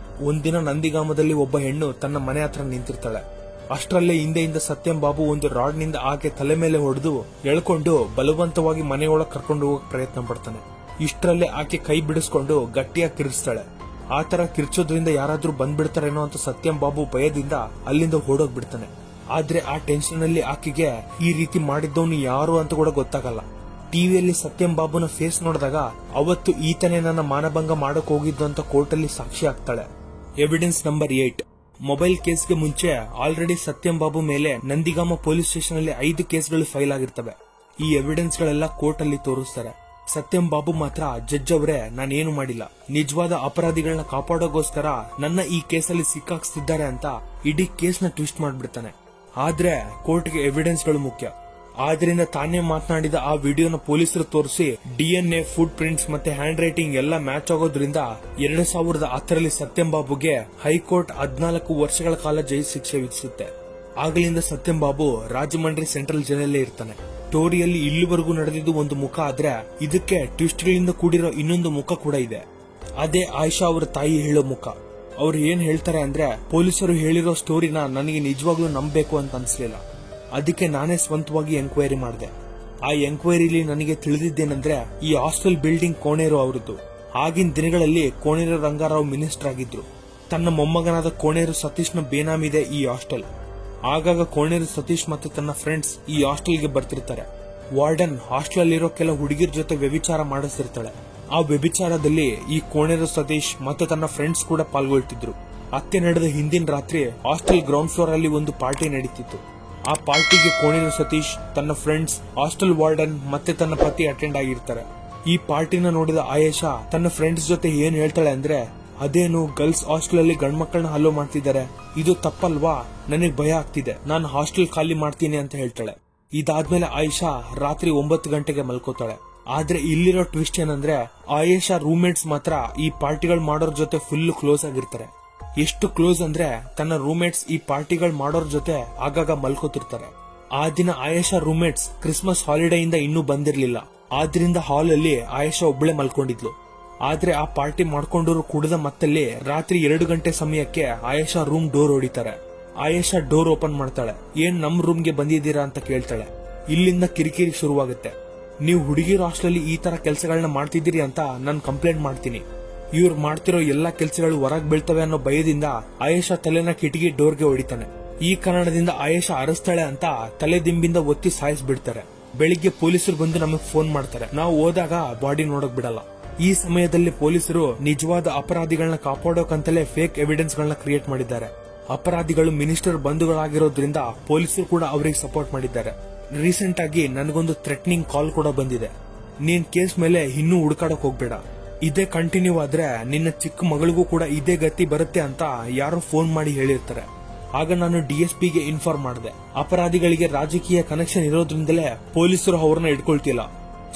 ಒಂದಿನ ನಂದಿಗಾಮದಲ್ಲಿ ಒಬ್ಬ ಹೆಣ್ಣು ತನ್ನ ಮನೆ ಹತ್ರ ನಿಂತಿರ್ತಾಳೆ. ಅಷ್ಟರಲ್ಲೇ ಹಿಂದೆಯಿಂದ ಸತ್ಯಂ ಬಾಬು ಒಂದು ರಾಡ್ ನಿಂದ ಆಕೆ ತಲೆ ಮೇಲೆ ಹೊಡೆದು ಎಳ್ಕೊಂಡು ಬಲವಂತವಾಗಿ ಮನೆಯೊಳಗೆ ಕರ್ಕೊಂಡು ಹೋಗಕ್ ಪ್ರಯತ್ನ ಪಡ್ತಾನೆ. ಇಷ್ಟರಲ್ಲೇ ಆಕೆ ಕೈ ಬಿಡಿಸ್ಕೊಂಡು ಗಟ್ಟಿಯಾಗಿ ಕಿರಿಸ್ತಾಳೆ. ಆ ತರ ಕಿರ್ಚೋದ್ರಿಂದ ಯಾರಾದ್ರೂ ಬಂದ್ಬಿಡ್ತಾರೇನೋ ಅಂತ ಸತ್ಯಂ ಬಾಬು ಭಯದಿಂದ ಅಲ್ಲಿಂದ ಓಡೋಗ್ಬಿಡ್ತಾನೆ. ಆದ್ರೆ ಆ ಟೆನ್ಷನ್ ಅಲ್ಲಿ ಆಕೆಗೆ ಈ ರೀತಿ ಮಾಡಿದ್ದವನು ಯಾರು ಅಂತ ಕೂಡ ಗೊತ್ತಾಗಲ್ಲ. ಟಿವಿಯಲ್ಲಿ ಸತ್ಯಂ ಬಾಬುನ ಫೇಸ್ ನೋಡಿದಾಗ ಅವತ್ತು ಈತನೇ ನನ್ನ ಮಾನಭಂಗ ಮಾಡಕ್ ಹೋಗಿದ್ದು ಅಂತ ಕೋರ್ಟಲ್ಲಿ ಸಾಕ್ಷಿ ಆಗ್ತಾಳೆ. ಎವಿಡೆನ್ಸ್ ನಂಬರ್ 8, ಮೊಬೈಲ್ ಕೇಸ್ಗೆ ಮುಂಚೆ ಆಲ್ರೆಡಿ ಸತ್ಯಂ ಬಾಬು ಮೇಲೆ ನಂದಿಗಾಮ ಪೊಲೀಸ್ ಸ್ಟೇಷನ್ ಅಲ್ಲಿ 5 ಕೇಸ್ಗಳು ಫೈಲ್ ಆಗಿರ್ತವೆ. ಈ ಎವಿಡೆನ್ಸ್ ಗಳೆಲ್ಲ ಕೋರ್ಟ್ ಅಲ್ಲಿ ತೋರಿಸ್ತಾರೆ. ಸತ್ಯಂ ಬಾಬು ಮಾತ್ರ ಜಡ್ಜ್ ಅವರೇ ನಾನೇನು ಮಾಡಿಲ್ಲ, ನಿಜವಾದ ಅಪರಾಧಿಗಳನ್ನ ಕಾಪಾಡೋಗೋಸ್ಕರ ನನ್ನ ಈ ಕೇಸಲ್ಲಿ ಸಿಕ್ಕಾಕ್ಸ್ತಿದ್ದಾರೆ ಅಂತ ಇಡೀ ಕೇಸ್ ನ ಟ್ವಿಸ್ಟ್ ಮಾಡ್ಬಿಡ್ತಾನೆ. ಆದ್ರೆ ಕೋರ್ಟ್ಗೆ ಎವಿಡೆನ್ಸ್ ಗಳು ಮುಖ್ಯ. ಆದ್ರಿಂದ ತಾನೇ ಮಾತನಾಡಿದ ಆ ವಿಡಿಯೋನ ಪೊಲೀಸರು ತೋರಿಸಿ DNA, ಫುಟ್ ಪ್ರಿಂಟ್ಸ್ ಮತ್ತೆ ಹ್ಯಾಂಡ್ ರೈಟಿಂಗ್ ಎಲ್ಲ ಮ್ಯಾಚ್ ಆಗೋದ್ರಿಂದ 2010ರಲ್ಲಿ ಸತ್ಯಂ ಬಾಬುಗೆ ಹೈಕೋರ್ಟ್ 14 ವರ್ಷಗಳ ಕಾಲ ಜೈಲು ಶಿಕ್ಷೆ ವಿಧಿಸುತ್ತೆ. ಆಗಲಿಂದ ಸತ್ಯಂ ಬಾಬು ರಾಜಮಂಡ್ರಿ ಸೆಂಟ್ರಲ್ ಜೈಲಲ್ಲೇ ಇರ್ತಾನೆ. ಸ್ಟೋರಿಯಲ್ಲಿ ಇಲ್ಲಿವರೆಗೂ ನಡೆದಿದ್ದು ಒಂದು ಮುಖ ಆದ್ರೆ ಇದಕ್ಕೆ ಟ್ವಿಸ್ಟ್ ಗಳಿಂದ ಕೂಡಿರೋ ಇನ್ನೊಂದು ಮುಖ ಕೂಡ ಇದೆ. ಅದೇ ಆಯಿಷಾ ಅವರ ತಾಯಿ ಹೇಳೋ ಮುಖ. ಅವ್ರು ಏನ್ ಹೇಳ್ತಾರೆ ಅಂದ್ರೆ, ಪೊಲೀಸರು ಹೇಳಿರೋ ಸ್ಟೋರಿನ ನನಗೆ ನಿಜವಾಗ್ಲೂ ನಂಬಬೇಕು ಅಂತ ಅನ್ಸ್ಲಿಲ್ಲ. ಅದಕ್ಕೆ ನಾನೇ ಸ್ವಂತವಾಗಿ ಎನ್ಕ್ವೈರಿ ಮಾಡಿದೆ. ಆ ಎನ್ಕ್ವೈರಿಲಿ ನನಗೆ ತಿಳಿದಿದ್ದೇನೆಂದ್ರೆ ಈ ಹಾಸ್ಟೆಲ್ ಬಿಲ್ಡಿಂಗ್ ಕೋಣೇರು ಅವರದ್ದು. ಆಗಿನ ದಿನಗಳಲ್ಲಿ ಕೋಣೇರು ರಂಗಾರಾವ್ ಮಿನಿಸ್ಟರ್ ಆಗಿದ್ರು. ತನ್ನ ಮೊಮ್ಮಗನಾದ ಕೋಣೇರು ಸತೀಶ್ನ ಬೇನಾಮಿದೆ ಈ ಹಾಸ್ಟೆಲ್. ಆಗಾಗ ಕೋಣೇರು ಸತೀಶ್ ಮತ್ತೆ ತನ್ನ ಫ್ರೆಂಡ್ಸ್ ಈ ಹಾಸ್ಟೆಲ್ಗೆ ಬರ್ತಿರ್ತಾರೆ. ವಾರ್ಡನ್ ಹಾಸ್ಟೆಲ್ ಅಲ್ಲಿರೋ ಕೆಲ ಹುಡುಗಿರ ಜೊತೆ ವ್ಯಭಿಚಾರ ಮಾಡಿಸ್ತಿರ್ತಾಳೆ. ಆ ವ್ಯಭಿಚಾರದಲ್ಲಿ ಈ ಕೋಣೇರು ಸತೀಶ್ ಮತ್ತೆ ತನ್ನ ಫ್ರೆಂಡ್ಸ್ ಕೂಡ ಪಾಲ್ಗೊಳ್ತಿದ್ರು. ಹತ್ಯೆ ನಡೆದ ಹಿಂದಿನ ರಾತ್ರಿ ಹಾಸ್ಟೆಲ್ ಗ್ರೌಂಡ್ ಫ್ಲೋರ್ ಅಲ್ಲಿ ಒಂದು ಪಾರ್ಟಿ ನಡೀತಿತ್ತು. ಆ ಪಾರ್ಟಿಗೆ ಕೋಣೇರು ಸತೀಶ್, ತನ್ನ ಫ್ರೆಂಡ್ಸ್, ಹಾಸ್ಟೆಲ್ ವಾರ್ಡನ್ ಮತ್ತೆ ತನ್ನ ಪತಿ ಅಟೆಂಡ್ ಆಗಿರ್ತಾರೆ. ಈ ಪಾರ್ಟಿನ ನೋಡಿದ ಆಯೇಷಾ ತನ್ನ ಫ್ರೆಂಡ್ಸ್ ಜೊತೆ ಏನ್ ಹೇಳ್ತಾಳೆ ಅಂದ್ರೆ, ಅದೇನು ಗರ್ಲ್ಸ್ ಹಾಸ್ಟೆಲ್ ಅಲ್ಲಿ ಗಂಡ್ಮಕ್ಳನ್ನ ಹಲೋ ಮಾಡ್ತಿದ್ದಾರೆ, ಇದು ತಪ್ಪಲ್ವಾ, ನನಗ್ ಭಯ ಆಗ್ತಿದೆ, ನಾನು ಹಾಸ್ಟೆಲ್ ಖಾಲಿ ಮಾಡ್ತೀನಿ ಅಂತ ಹೇಳ್ತಾಳೆ. ಇದಾದ್ಮೇಲೆ ಆಯೇಷಾ ರಾತ್ರಿ 9 ಗಂಟೆಗೆ ಮಲ್ಕೋತಾಳೆ. ಆದ್ರೆ ಇಲ್ಲಿರೋ ಟ್ವಿಸ್ಟ್ ಏನಂದ್ರೆ ಆಯೇಷಾ ರೂಮ್ಮೇಟ್ಸ್ ಮಾತ್ರ ಈ ಪಾರ್ಟಿಗಳು ಮಾಡೋರ್ ಜೊತೆ ಫುಲ್ ಕ್ಲೋಸ್ ಆಗಿರ್ತಾರೆ. ಎಷ್ಟು ಕ್ಲೋಸ್ ಅಂದ್ರೆ ತನ್ನ ರೂಮ್ಮೇಟ್ಸ್ ಈ ಪಾರ್ಟಿಗಳು ಮಾಡೋರ್ ಜೊತೆ ಆಗಾಗ ಮಲ್ಕೋತಿರ್ತಾರೆ. ಆ ದಿನ ಆಯೇಷಾ ರೂಮ್ಮೇಟ್ಸ್ ಕ್ರಿಸ್ಮಸ್ ಹಾಲಿಡೇಯಿಂದ ಇನ್ನೂ ಬಂದಿರ್ಲಿಲ್ಲ. ಆದ್ರಿಂದ ಹಾಲ್ ಅಲ್ಲಿ ಆಯೇಷಾ ಒಬ್ಳೆ ಮಲ್ಕೊಂಡಿದ್ಲು. ಆದ್ರೆ ಆ ಪಾರ್ಟಿ ಮಾಡ್ಕೊಂಡವರು ಕುಡಿದ ಮತ್ತಲ್ಲಿ ರಾತ್ರಿ 2 ಗಂಟೆ ಸಮಯಕ್ಕೆ ಆಯೇಷಾ ರೂಮ್ ಡೋರ್ ಹೊಡಿತಾರೆ. ಆಯೇಷಾ ಡೋರ್ ಓಪನ್ ಮಾಡ್ತಾಳೆ. ಏನ್ ನಮ್ ರೂಮ್ಗೆ ಬಂದಿದ್ದೀರಾ ಅಂತ ಕೇಳ್ತಾಳೆ. ಇಲ್ಲಿಂದ ಕಿರಿಕಿರಿ ಶುರುವಾಗುತ್ತೆ. ನೀವು ಹುಡುಗಿರ ಹಾಸ್ಟೆಲ್ ಈ ತರ ಕೆಲಸಗಳನ್ನ ಮಾಡ್ತಿದ್ದೀರಿ ಅಂತ ನಾನು ಕಂಪ್ಲೇಂಟ್ ಮಾಡ್ತೀನಿ. ಇವ್ರು ಮಾಡ್ತಿರೋ ಎಲ್ಲಾ ಕೆಲಸಗಳು ಹೊರಗ್ ಬೀಳ್ತವೆ ಅನ್ನೋ ಭಯದಿಂದ ಆಯೇಷಾ ತಲೆನ ಕಿಟಕಿ ಡೋರ್ಗೆ ಹೊಡಿತಾನೆ. ಈ ಕಾರಣದಿಂದ ಆಯೇಷಾ ಅರಸ್ತಾಳೆ ಅಂತ ತಲೆ ದಿಂಬಿಂದ ಒತ್ತಿ ಸಾಯಿಸ್ಬಿಡ್ತಾರೆ. ಬೆಳಿಗ್ಗೆ ಪೊಲೀಸರು ಬಂದು ನಮಗ್ ಫೋನ್ ಮಾಡ್ತಾರೆ. ನಾವು ಹೋದಾಗ ಬಾಡಿ ನೋಡಕ್ ಬಿಡಲ್ಲ. ಈ ಸಮಯದಲ್ಲಿ ಪೊಲೀಸರು ನಿಜವಾದ ಅಪರಾಧಿಗಳನ್ನ ಕಾಪಾಡೋಕಂತಲೇ ಫೇಕ್ ಎವಿಡೆನ್ಸ್ ಗಳನ್ನ ಕ್ರಿಯೇಟ್ ಮಾಡಿದ್ದಾರೆ. ಅಪರಾಧಿಗಳು ಮಿನಿಸ್ಟರ್ ಬಂಧುಗಳಾಗಿರೋದ್ರಿಂದ ಪೊಲೀಸರು ಕೂಡ ಅವರಿಗೆ ಸಪೋರ್ಟ್ ಮಾಡಿದ್ದಾರೆ. ರೀಸೆಂಟ್ ಆಗಿ ನನಗೊಂದು ಥ್ರೆಟ್ನಿಂಗ್ ಕಾಲ್ ಕೂಡ ಬಂದಿದೆ. ನೀನ್ ಕೇಸ್ ಮೇಲೆ ಇನ್ನೂ ಹುಡುಕಾಡಕ್ ಹೋಗ್ಬೇಡ, ಇದೇ ಕಂಟಿನ್ಯೂ ಆದ್ರೆ ನಿನ್ನ ಚಿಕ್ಕ ಮಗಳಿಗೂ ಕೂಡ ಇದೇ ಗತಿ ಬರುತ್ತೆ ಅಂತ ಯಾರೋ ಫೋನ್ ಮಾಡಿ ಹೇಳಿರ್ತಾರೆ. ಆಗ ನಾನು DSPಗೆ ಇನ್ಫಾರ್ಮ್ ಮಾಡಿದೆ. ಅಪರಾಧಿಗಳಿಗೆ ರಾಜಕೀಯ ಕನೆಕ್ಷನ್ ಇರೋದ್ರಿಂದಲೇ ಪೊಲೀಸರು ಅವ್ರನ್ನ ಇಟ್ಕೊಳ್ತಿಲ್ಲ.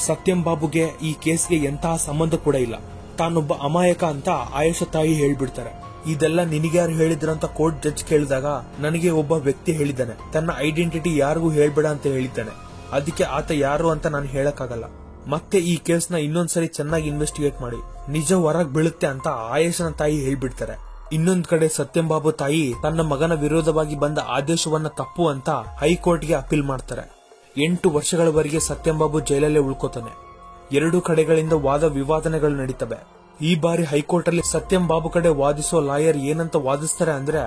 ಸತ್ಯಂ ಬಾಬುಗೆ ಈ ಕೇಸ್ಗೆ ಎಂತಹ ಸಂಬಂಧ ಕೂಡ ಇಲ್ಲ, ತಾನೊಬ್ಬ ಅಮಾಯಕ ಅಂತ ಆಯೇಷಾ ತಾಯಿ ಹೇಳ್ಬಿಡ್ತಾರೆ. ಇದೆಲ್ಲ ನಿನಗ್ಯಾರು ಹೇಳಿದ್ರಂತ ಕೋರ್ಟ್ ಜಡ್ಜ್ ಕೇಳಿದಾಗ ನನಗೆ ಒಬ್ಬ ವ್ಯಕ್ತಿ ಹೇಳಿದ್ದಾನೆ, ತನ್ನ ಐಡೆಂಟಿಟಿ ಯಾರಿಗೂ ಹೇಳ್ಬೇಡ ಅಂತ ಹೇಳಿದ್ದಾನೆ. ಅದಕ್ಕೆ ಆತ ಯಾರು ಅಂತ ನಾನು ಹೇಳಕ್ಕಾಗಲ್ಲ. ಮತ್ತೆ ಈ ಕೇಸ್ನ ಇನ್ನೊಂದ್ಸರಿ ಚೆನ್ನಾಗಿ ಇನ್ವೆಸ್ಟಿಗೇಟ್ ಮಾಡಿ ನಿಜ ಹೊರಗ್ ಬೀಳುತ್ತೆ ಅಂತ ಆಯೇಷನ ತಾಯಿ ಹೇಳ್ಬಿಡ್ತಾರೆ. ಇನ್ನೊಂದ್ ಕಡೆ ಸತ್ಯಂ ಬಾಬು ತಾಯಿ ತನ್ನ ಮಗನ ವಿರೋಧವಾಗಿ ಬಂದ ಆದೇಶವನ್ನ ತಪ್ಪು ಅಂತ ಹೈಕೋರ್ಟ್ಗೆ ಅಪೀಲ್ ಮಾಡ್ತಾರೆ. 8 ವರ್ಷಗಳವರೆಗೆ ಸತ್ಯಂ ಬಾಬು ಜೈಲಲ್ಲೇ ಉಳ್ಕೋತಾನೆ. 2 ಕಡೆಗಳಿಂದ ವಾದ ವಿವಾದನೆಗಳು ನಡೀತವೆ. ಈ ಬಾರಿ ಹೈಕೋರ್ಟ್ ಅಲ್ಲಿ ಸತ್ಯಂ ಬಾಬು ಕಡೆ ವಾದಿಸೋ ಲಾಯರ್ ಏನಂತ ವಾದಿಸ್ತಾರೆ ಅಂದ್ರೆ,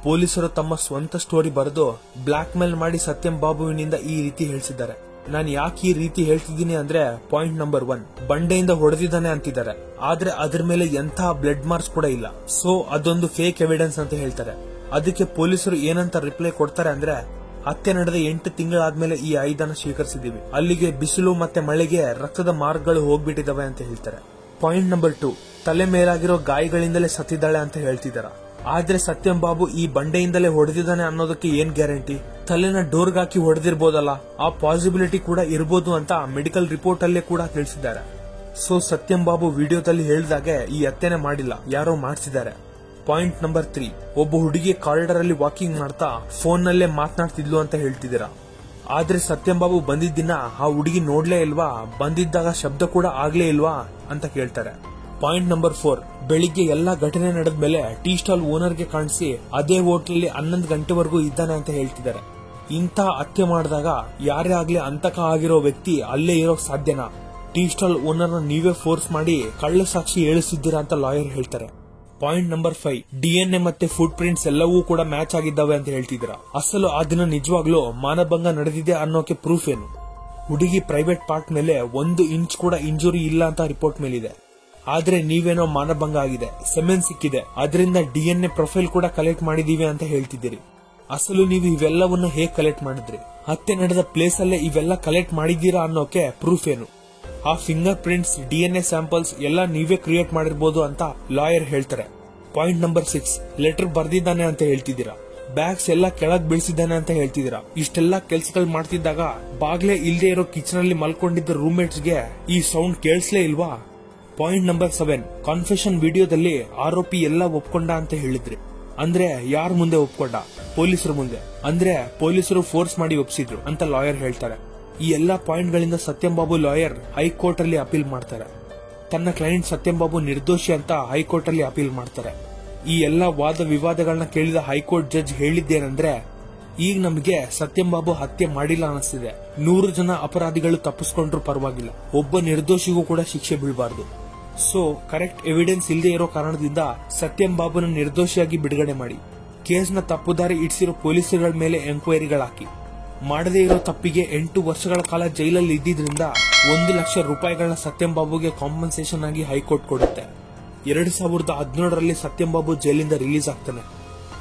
ಪೊಲೀಸರು ತಮ್ಮ ಸ್ವಂತ ಸ್ಟೋರಿ ಬರೆದು ಬ್ಲಾಕ್ ಮೇಲ್ ಮಾಡಿ ಸತ್ಯಂ ಬಾಬುವಿನಿಂದ ಈ ರೀತಿ ಹೇಳಿಸಿದ್ದಾರೆ. ನಾನು ಯಾಕೆ ಈ ರೀತಿ ಹೇಳ್ತಿದ್ದೀನಿ ಅಂದ್ರೆ, ಪಾಯಿಂಟ್ ನಂಬರ್ 1, ಬಂಡೆಯಿಂದ ಹೊಡೆದಿದ್ದಾನೆ ಅಂತಿದ್ದಾರೆ, ಆದ್ರೆ ಅದ್ರ ಮೇಲೆ ಎಂತಹ ಬ್ಲಡ್ ಮಾರ್ಕ್ಸ್ ಕೂಡ ಇಲ್ಲ. ಸೊ ಅದೊಂದು ಫೇಕ್ ಎವಿಡೆನ್ಸ್ ಅಂತ ಹೇಳ್ತಾರೆ. ಅದಕ್ಕೆ ಪೊಲೀಸರು ಏನಂತ ರಿಪ್ಲೈ ಕೊಡ್ತಾರೆ ಅಂದ್ರೆ, ಹತ್ಯೆ ನಡೆದ 8 ತಿಂಗಳಾದ್ಮೇಲೆ ಈ ಆಯುಧನ ಸ್ವೀಕರಿಸಿದೀವಿ, ಅಲ್ಲಿಗೆ ಬಿಸಿಲು ಮತ್ತೆ ಮಳೆಗೆ ರಕ್ತದ ಮಾರ್ಕ್ಗಳು ಹೋಗ್ಬಿಟ್ಟಿದಾವೆ ಅಂತ ಹೇಳ್ತಾರೆ. ಪಾಯಿಂಟ್ ನಂಬರ್ 2, ತಲೆ ಮೇಲಾಗಿರೋ ಗಾಯಗಳಿಂದಲೇ ಸತ್ತಿದ್ದಾಳೆ ಅಂತ ಹೇಳ್ತಿದಾರ. ಆದ್ರೆ ಸತ್ಯಂ ಬಾಬು ಈ ಬಂಡೆಯಿಂದಲೇ ಹೊಡೆದಿದ್ದಾನೆ ಅನ್ನೋದಕ್ಕೆ ಏನ್ ಗ್ಯಾರಂಟಿ? ತಲೆನ ಡೋರ್ಗ್ ಹಾಕಿ ಹೊಡೆದಿರ್ಬೋದಲ್ಲ, ಆ ಪಾಸಿಬಿಲಿಟಿ ಕೂಡ ಇರಬಹುದು ಅಂತ ಮೆಡಿಕಲ್ ರಿಪೋರ್ಟ್ ಅಲ್ಲೇ ಕೂಡ ತಿಳಿಸಿದ್ದಾರೆ. ಸೊ ಸತ್ಯಂ ಬಾಬು ವಿಡಿಯೋದಲ್ಲಿ ಹೇಳಿದಾಗೆ ಈ ಹತ್ಯೆನೆ ಮಾಡಿಲ್ಲ, ಯಾರೋ ಮಾಡಿಸಿದ್ದಾರೆ. ಪಾಯಿಂಟ್ ನಂಬರ್ 3, ಒಬ್ಬ ಹುಡುಗಿ ಕಾರಿಡಾರ್ ಅಲ್ಲಿ ವಾಕಿಂಗ್ ಮಾಡ್ತಾ ಫೋನ್ ನಲ್ಲೇ ಮಾತನಾಡ್ತಿದ್ಲು ಅಂತ ಹೇಳ್ತಿದ್ದೀರಾ. ಆದ್ರೆ ಸತ್ಯಂ ಬಾಬು ಬಂದಿದ್ದ ದಿನ ಆ ಹುಡುಗಿ ನೋಡ್ಲೇ ಇಲ್ವಾ? ಬಂದಿದ್ದಾಗ ಶಬ್ದ ಕೂಡ ಆಗ್ಲೇ ಇಲ್ವಾ ಅಂತ ಕೇಳ್ತಾರೆ. ಪಾಯಿಂಟ್ ನಂಬರ್ 4, ಬೆಳಿಗ್ಗೆ ಎಲ್ಲಾ ಘಟನೆ ನಡೆದ್ಮೇಲೆ ಟೀ ಸ್ಟಾಲ್ ಓನರ್ಗೆ ಕಾಣಿಸಿ ಅದೇ ಹೋಟ್ಲಲ್ಲಿ 11 ಗಂಟೆವರೆಗೂ ಇದ್ದಾನೆ ಅಂತ ಹೇಳ್ತಿದ್ದಾರೆ. ಇಂಥ ಹತ್ಯೆ ಮಾಡಿದಾಗ ಯಾರೇ ಆಗ್ಲಿ ಅಂತಕ ಆಗಿರೋ ವ್ಯಕ್ತಿ ಅಲ್ಲೇ ಇರೋಕ್ ಸಾಧ್ಯನಾ? ಟೀ ಸ್ಟಾಲ್ ಓನರ್ ನೀವೇ ಫೋರ್ಸ್ ಮಾಡಿ ಕಳ್ಳ ಸಾಕ್ಷಿ ಹೇಳಿಸಿದ್ದೀರಾ ಅಂತ ಲಾಯರ್ ಹೇಳ್ತಾರೆ. ಪಾಯಿಂಟ್ ನಂಬರ್ 5, DNA ಮತ್ತೆ ಫುಟ್ ಪ್ರಿಂಟ್ಸ್ ಎಲ್ಲವೂ ಕೂಡ ಮ್ಯಾಚ್ ಆಗಿದ್ದಾವೆ ಅಂತ ಹೇಳ್ತಿದ್ದೀರಾ. ಅಸಲು ಆ ದಿನ ನಿಜವಾಗ್ಲೂ ಮಾನಭಂಗ ನಡೆದಿದೆ ಅನ್ನೋಕೆ ಪ್ರೂಫ್ ಏನು? ಹುಡುಗಿ ಪ್ರೈವೇಟ್ ಪಾರ್ಟ್ ಮೇಲೆ 1 ಇಂಚ್ ಕೂಡ ಇಂಜುರಿ ಇಲ್ಲ ಅಂತ ರಿಪೋರ್ಟ್ ಮೇಲಿದೆ. ಆದ್ರೆ ನೀವೇನೋ ಮಾನಭಂಗ ಆಗಿದೆ, ಸೆಮೆನ್ ಸಿಕ್ಕಿದೆ, ಅದರಿಂದ DNA ಪ್ರೊಫೈಲ್ ಕೂಡ ಕಲೆಕ್ಟ್ ಮಾಡಿದೀವಿ ಅಂತ ಹೇಳ್ತಿದ್ದೀರಿ. ಅಸಲು ನೀವು ಇವೆಲ್ಲವನ್ನ ಹೇಗೆ ಕಲೆಕ್ಟ್ ಮಾಡಿದ್ರಿ? ಹತ್ಯೆ ನಡೆದ ಪ್ಲೇಸ್ ಅಲ್ಲೇ ಇವೆಲ್ಲ ಕಲೆಕ್ಟ್ ಮಾಡಿದೀರಾ ಅನ್ನೋಕೆ ಪ್ರೂಫ್ ಏನು? ಆ ಫಿಂಗರ್ ಪ್ರಿಂಟ್ಸ್, DNA ಸ್ಯಾಂಪಲ್ಸ್ ಎಲ್ಲ ನೀವೇ ಕ್ರಿಯೇಟ್ ಮಾಡಿರ್ಬೋದು ಅಂತ ಲಾಯರ್ ಹೇಳ್ತಾರೆ. ಪಾಯಿಂಟ್ ನಂಬರ್ 6, ಲೆಟರ್ ಬರ್ದಿದ್ದಾನೆ ಅಂತ ಹೇಳ್ತಿದ್ದೀರಾ. ಬ್ಯಾಗ್ಸ್ ಎಲ್ಲ ಕೆಳಗ್ ಬೀಳ್ಸಿದ್ದಾನೆ ಅಂತ ಹೇಳ್ತಿದ್ದೀರಾ. ಇಷ್ಟೆಲ್ಲಾ ಕೆಲ್ಸಗಳು ಮಾಡ್ತಿದ್ದಾಗ ಬಾಗ್ಲೇ ಇಲ್ದೇ ಇರೋ ಕಿಚನ್ ಅಲ್ಲಿ ಮಲ್ಕೊಂಡಿದ್ದ ರೂಮ್ಮೇಟ್ಸ್ ಗೆ ಈ ಸೌಂಡ್ ಕೇಳಿಸ್ಲೇ ಇಲ್ವಾ? ಪಾಯಿಂಟ್ ನಂಬರ್ 7, ಕಾನ್ಫೆಷನ್ ವಿಡಿಯೋದಲ್ಲಿ ಆರೋಪಿ ಎಲ್ಲ ಒಪ್ಕೊಂಡ ಅಂತ ಹೇಳಿದ್ರಿ. ಅಂದ್ರೆ ಯಾರ ಮುಂದೆ ಒಪ್ಕೊಂಡ? ಪೊಲೀಸರ ಮುಂದೆ. ಅಂದ್ರೆ ಪೊಲೀಸರು ಫೋರ್ಸ್ ಮಾಡಿ ಒಪ್ಸಿದ್ರು ಅಂತ ಲಾಯರ್ ಹೇಳ್ತಾರೆ. ಈ ಎಲ್ಲಾ ಪಾಯಿಂಟ್ ಗಳಿಂದ ಸತ್ಯಂ ಬಾಬು ಲಾಯರ್ ಹೈಕೋರ್ಟ್ ಅಲ್ಲಿ ಅಪೀಲ್ ಮಾಡ್ತಾರೆ. ತನ್ನ ಕ್ಲೈಂಟ್ ಸತ್ಯಂ ಬಾಬು ನಿರ್ದೋಷಿ ಅಂತ ಹೈಕೋರ್ಟ್ ಅಲ್ಲಿ ಅಪೀಲ್ ಮಾಡ್ತಾರೆ. ಈ ಎಲ್ಲಾ ವಾದ ವಿವಾದಗಳನ್ನ ಕೇಳಿದ ಹೈಕೋರ್ಟ್ ಜಡ್ಜ್ ಹೇಳಿದ್ದೇನೆಂದ್ರೆ, ಈಗ ನಮಗೆ ಸತ್ಯಂ ಬಾಬು ಹತ್ಯೆ ಮಾಡಿಲ್ಲ ಅನಿಸ್ತಿದೆ. 100 ಜನ ಅಪರಾಧಿಗಳು ತಪ್ಪಿಸ್ಕೊಂಡ್ರು ಪರವಾಗಿಲ್ಲ, ಒಬ್ಬ ನಿರ್ದೋಷಿಗೂ ಕೂಡ ಶಿಕ್ಷೆ ಬೀಳಬಾರದು. ಸೊ ಕರೆಕ್ಟ್ ಎವಿಡೆನ್ಸ್ ಇಲ್ಲದೆ ಇರೋ ಕಾರಣದಿಂದ ಸತ್ಯಂ ಬಾಬುನ ನಿರ್ದೋಷಿಯಾಗಿ ಬಿಡುಗಡೆ ಮಾಡಿ ಕೇಸ್ನ ತಪ್ಪುದಾರಿ ಇಡಿಸಿರೋ ಪೊಲೀಸರುಗಳ ಮೇಲೆ ಎಂಕ್ವೈರಿಗಳಾಕಿ ಮಾಡದೇ ಇರೋ ತಪ್ಪಿಗೆ 8 ವರ್ಷಗಳ ಕಾಲ ಜೈಲಲ್ಲಿ ಇದ್ದಿದ್ರಿಂದ 1 ಲಕ್ಷ ರೂಪಾಯಿಗಳನ್ನ ಸತ್ಯಂ ಬಾಬುಗೆ ಕಾಂಪನ್ಸೇಷನ್ ಆಗಿ ಹೈಕೋರ್ಟ್ ಕೊಡುತ್ತೆ. 2017ರಲ್ಲಿ ಸತ್ಯಂ ಬಾಬು ಜೈಲಿಂದ ರಿಲೀಸ್ ಆಗ್ತಾನೆ.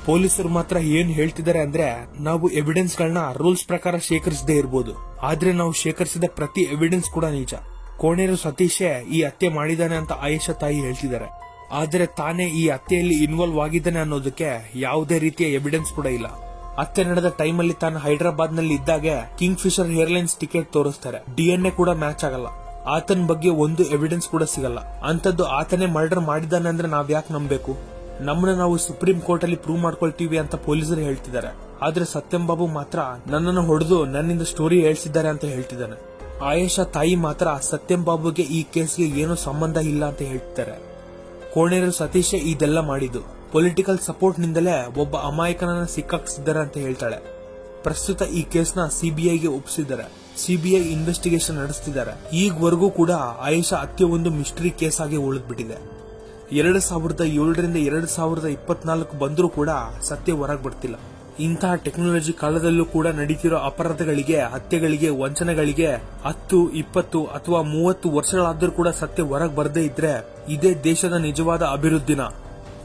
ಪೊಲೀಸರು ಮಾತ್ರ ಏನ್ ಹೇಳ್ತಿದ್ದಾರೆ ಅಂದ್ರೆ, ನಾವು ಎವಿಡೆನ್ಸ್ ಗಳನ್ನ ರೂಲ್ಸ್ ಪ್ರಕಾರ ಶೇಖರಿಸದೇ ಇರಬಹುದು, ಆದ್ರೆ ನಾವು ಶೇಖರಿಸಿದ ಪ್ರತಿ ಎವಿಡೆನ್ಸ್ ಕೂಡ ನಿಜ. ಕೋಣೇರು ಸತೀಶೇ ಈ ಹತ್ಯೆ ಮಾಡಿದಾನೆ ಅಂತ ಆಯೇಷಾ ತಾಯಿ ಹೇಳ್ತಿದ್ದಾರೆ. ಆದ್ರೆ ತಾನೇ ಈ ಹತ್ಯೆಯಲ್ಲಿ ಇನ್ವಾಲ್ವ್ ಆಗಿದ್ದಾನೆ ಅನ್ನೋದಕ್ಕೆ ಯಾವುದೇ ರೀತಿಯ ಎವಿಡೆನ್ಸ್ ಕೂಡ ಇಲ್ಲ. ಹತ್ಯೆ ನಡೆದ ಟೈಮಲ್ಲಿ ತಾನು ಹೈದರಾಬಾದ್ ನಲ್ಲಿ ಇದ್ದಾಗ ಕಿಂಗ್ ಫಿಶರ್ ಏರ್ಲೈನ್ಸ್ ಟಿಕೆಟ್ ತೋರಿಸ್ತಾರೆ. DNA ಕೂಡ ಮ್ಯಾಚ್ ಆಗಲ್ಲ. ಆತನ ಬಗ್ಗೆ ಒಂದು ಎವಿಡೆನ್ಸ್ ಕೂಡ ಸಿಗಲ್ಲ. ಅಂತದ್ದು ಆತನೇ ಮರ್ಡರ್ ಮಾಡಿದ್ದಾನೆ ಅಂದ್ರೆ ನಾವ್ ಯಾಕೆ ನಂಬಬೇಕು? ನಮ್ಮನ್ನ ನಾವು ಸುಪ್ರೀಂ ಕೋರ್ಟ್ ಅಲ್ಲಿ ಪ್ರೂವ್ ಮಾಡ್ಕೊಳ್ತೀವಿ ಅಂತ ಪೊಲೀಸರು ಹೇಳ್ತಿದ್ದಾರೆ. ಆದ್ರೆ ಸತ್ಯಂ ಬಾಬು ಮಾತ್ರ ನನ್ನನ್ನು ಹೊಡೆದು ನನ್ನಿಂದ ಸ್ಟೋರಿ ಹೇಳ್ಸಿದ್ದಾರೆ ಅಂತ ಹೇಳ್ತಿದ್ದಾನೆ. ಆಯೇಷಾ ತಾಯಿ ಮಾತ್ರ ಸತ್ಯಂ ಬಾಬುಗೆ ಈ ಕೇಸ್ಗೆ ಏನೂ ಸಂಬಂಧ ಇಲ್ಲ ಅಂತ ಹೇಳ್ತಿದ್ದಾರೆ. ಕೋಣೇರು ಸತೀಶೇ ಇದೆಲ್ಲ ಮಾಡಿದ್ದು ಪೊಲಿಟಿಕಲ್ ಸಪೋರ್ಟ್ ನಿಂದಲೇ ಒಬ್ಬ ಅಮಾಯಕನನ್ನ ಸಿಕ್ಕಾಕ್ಸಿದ್ದಾರೆ ಅಂತ ಹೇಳ್ತಾಳೆ. ಪ್ರಸ್ತುತ ಈ ಕೇಸ್ನ CBIಗೆ ಒಪ್ಪಿಸಿದ್ದಾರೆ. CBI investigation ನಡೆಸ್ತಿದ್ದಾರೆ. ಈವರೆಗೂ ಕೂಡ ಆಯೇಷಾ ಹತ್ಯೆ ಒಂದು ಮಿಸ್ಟರಿ ಕೇಸ್ ಆಗಿ ಉಳಿದ್ಬಿಟ್ಟಿದೆ. 2007ರಿಂದ 2024 ಬಂದರೂ ಕೂಡ ಸತ್ಯ ಹೊರಗ್ ಬರ್ತಿಲ್ಲ. ಇಂತಹ ಟೆಕ್ನಾಲಜಿ ಕಾಲದಲ್ಲೂ ಕೂಡ ನಡೀತಿರೋ ಅಪರಾಧಗಳಿಗೆ, ಹತ್ಯೆಗಳಿಗೆ, ವಂಚನೆಗಳಿಗೆ 10, 20 ಅಥವಾ 30 ವರ್ಷಗಳಾದ್ರೂ ಕೂಡ ಸತ್ಯ ಹೊರಗ್ ಬರದೇ ಇದ್ರೆ ಇದೇ ದೇಶದ ನಿಜವಾದ ಅಭಿವೃದ್ಧಿನ?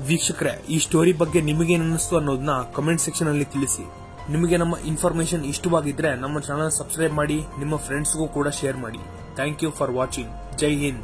ವೀಕ್ಷಕರೇ, ಈ ಸ್ಟೋರಿ ಬಗ್ಗೆ ನಿಮಗೇನು ಅನ್ನಿಸ್ತು ಅನ್ನೋದನ್ನ ಕಮೆಂಟ್ ಸೆಕ್ಷನ್ ಅಲ್ಲಿ ತಿಳಿಸಿ. ನಿಮಗೆ ನಮ್ಮ ಇನ್ಫಾರ್ಮೇಶನ್ ಇಷ್ಟವಾಗಿದ್ರೆ ನಮ್ಮ ಚಾನಲ್ ಸಬ್ಸ್ಕ್ರೈಬ್ ಮಾಡಿ, ನಿಮ್ಮ ಫ್ರೆಂಡ್ಸ್ಗೂ ಕೂಡ ಶೇರ್ ಮಾಡಿ. Thank you for watching. ಜೈ ಹಿಂದ್.